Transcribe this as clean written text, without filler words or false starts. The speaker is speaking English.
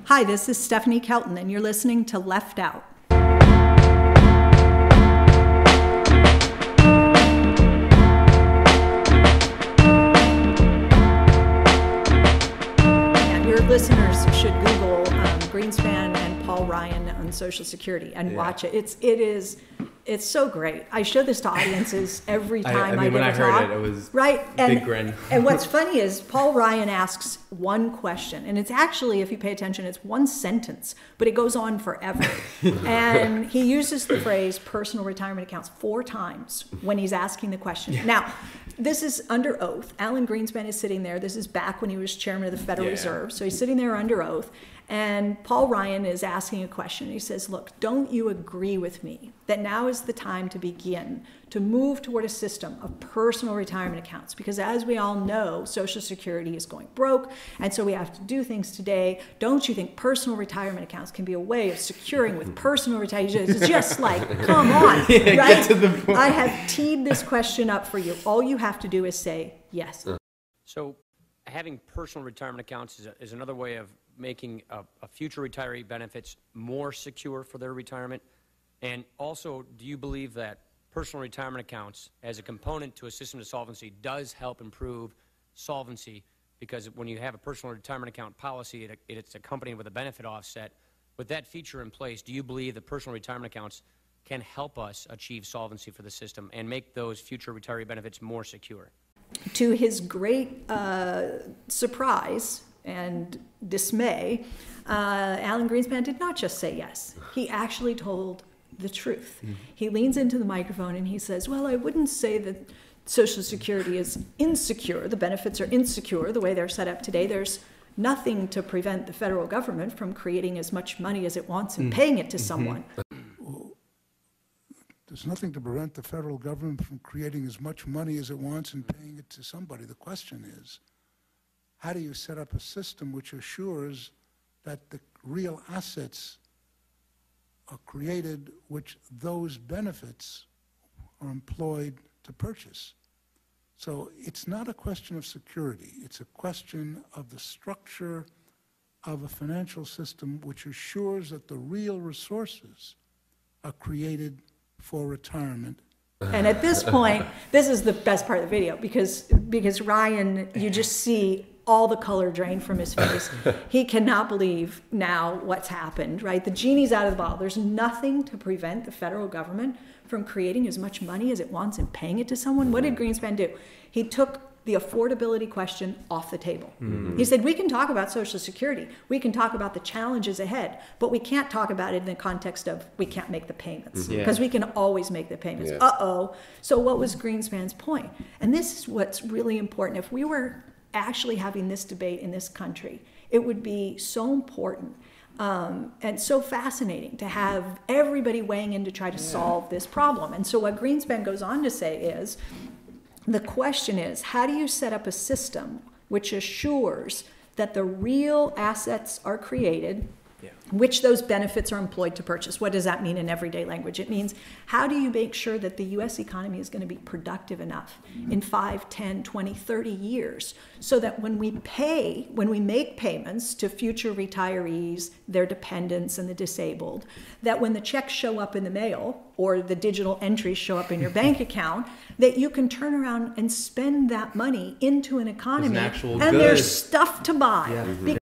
Hi, this is Stephanie Kelton, and you're listening to Left Out. And your listeners should Google Greenspan and Paul Ryan on Social Security and watch it. It's so great. I show this to audiences every time I give a talk. When I heard it, it was right. Big grin. And what's funny is Paul Ryan asks one question, and it's actually, if you pay attention, it's one sentence, but it goes on forever. And he uses the phrase personal retirement accounts 4 times when he's asking the question. Yeah. Now, this is under oath. Alan Greenspan is sitting there. This is back when he was chairman of the Federal Reserve. So he's sitting there under oath. And Paul Ryan is asking a question. He says, look, don't you agree with me that now is the time to begin to move toward a system of personal retirement accounts? Because as we all know, Social Security is going broke, and so we have to do things today. Don't you think personal retirement accounts can be a way of securing with personal retirement? It's just like, come on, right? Get to the point. I have teed this question up for you. All you have to do is say yes. So having personal retirement accounts is another way of making a future retiree benefits more secure for their retirement? And also, do you believe that personal retirement accounts as a component to a system of solvency does help improve solvency? Because when you have a personal retirement account policy, it's accompanied with a benefit offset. With that feature in place, do you believe that personal retirement accounts can help us achieve solvency for the system and make those future retiree benefits more secure? To his great surprise and dismay, Alan Greenspan did not just say yes. He actually told the truth. He leans into the microphone and he says, well, I wouldn't say that Social Security is insecure. The benefits are insecure the way they're set up today. There's nothing to prevent the federal government from creating as much money as it wants and paying it to someone. Well, there's nothing to prevent the federal government from creating as much money as it wants and paying it to somebody. The question is, how do you set up a system which assures that the real assets are created which those benefits are employed to purchase? So it's not a question of security. It's a question of the structure of a financial system which assures that the real resources are created for retirement. And at this point, this is the best part of the video because Ryan, you just see all the color drain from his face. He cannot believe now what's happened, right? The genie's out of the bottle. There's nothing to prevent the federal government from creating as much money as it wants and paying it to someone. What did Greenspan do? He took the affordability question off the table. He said, we can talk about Social Security. We can talk about the challenges ahead, but we can't talk about it in the context of we can't make the payments because we can always make the payments. So what was Greenspan's point? And this is what's really important. If we were actually having this debate in this country, it would be so important and so fascinating to have everybody weighing in to try to solve this problem. And so what Greenspan goes on to say is, the question is, how do you set up a system which assures that the real assets are created, which those benefits are employed to purchase? What does that mean in everyday language? It means, how do you make sure that the U.S. economy is going to be productive enough in 5, 10, 20, 30 years so that when we make payments to future retirees, their dependents, and the disabled, that when the checks show up in the mail or the digital entries show up in your bank account, that you can turn around and spend that money into an economy and there's stuff to buy.